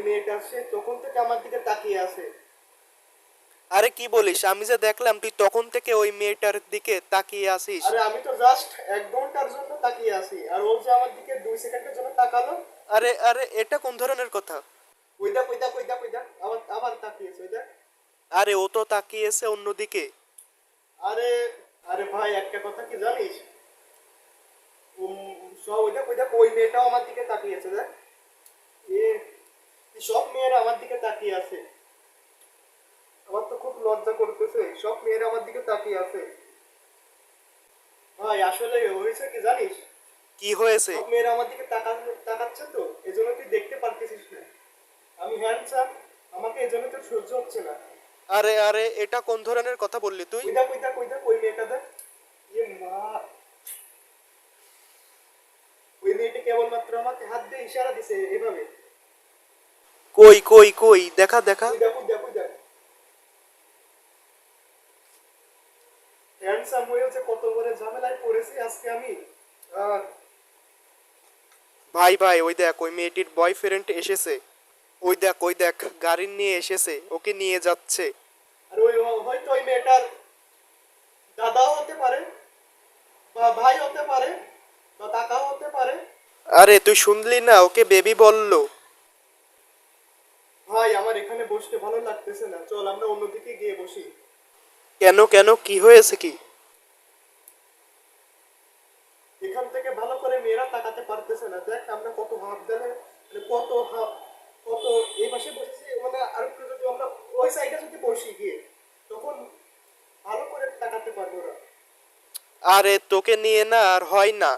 মেয়েটা সে তখন থেকে আমার দিকে তাকিয়ে আছে। আরে কি বলিস, আমি যে দেখলাম তুই তখন থেকে ওই মেয়েটার দিকে তাকিয়ে আছিস। আরে আমি তো জাস্ট 1 ঘন্টার জন্য তাকিয়ে আছি, আর ও যে আমার দিকে 2 সেকেন্ডের জন্য তাকালো। আরে আরে, এটা কোন ধরনের কথা? ওই দেখ ওই দেখ ওই দেখ ওই দেখ, আবার আবার তাকিয়েছে, ওই দেখ। আরে ও তো তাকিয়েছে অন্যদিকে। আরে আরে ভাই, একটা কথা কি জানিস? সব ওই দেখ ওই দেখ, ওই মেয়েটাও আমার দিকে তাকিয়েছে, দেখ। এ সব মেয়েরা আমার দিকে তাকিয়ে আছে। আমার তো খুব লজ্জা করতেছে, সব মেয়েরা আমার দিকে তাকিয়ে আছে। ভাই আসলে হয়েছে কি জানিস? কি হয়েছে? সব মেয়েরা আমার দিকে তাকাচ্ছে তো, এজন্য তুই দেখতে পারতেছিস না। আমি হ্যান্ডসাম, আমাকে এজন্য তোর সহ্য হচ্ছে না। আরে আরে, এটা কোন ধরনের কথা বললি তুই? ওই দেখ ওই দেখ ওই দেখ, ওই মেয়েটা দেখ। ইয়ে মা, ওই মেয়েটা কেবলমাত্র আমাকে হাত দিয়ে ইশারা দিছে এভাবে। কই কই কই, দেখা দেখা। ওই দেখ ওই দেখ ওই দেখ। হ্যান্ডসাম হয়েছে, কত বড় ঝামেলায় পড়েছি আজকে আমি। আহ, ভাই ভাই, ওই দেখ ওই মেয়েটির বয়ফ্রেন্ড এসেছে। ওই দেখ ওই দেখ, গাড়ি নিয়ে এসেছে, ওকে নিয়ে যাচ্ছে। আর ওই হয়তো ওই মেয়েটার দাদাও হতে পারে, বা ভাই হতে পারে, বা কাকাও হতে পারে। আরে তুই শুনলি না, ওকে বেবি বললো। ভাই আমার এখানে বসতে ভালো লাগতেছে না, চল আমরা অন্যদিকে গিয়ে বসি। কেন কেন, কি হয়েছে কি? এখান থেকে ভালো করে মেয়েরা তাকাতে পারতেছে না, দেখ আমরা কত হাফ দেনে, মানে কত হাফ, কত এই পাশে বসেছি, মানে আর একটু যদি আমরা ওই সাইডে যদি বসি গিয়ে, তখন ভালো করে তাকাতে পারবো না। আরে তোকে নিয়ে না আর হয় না।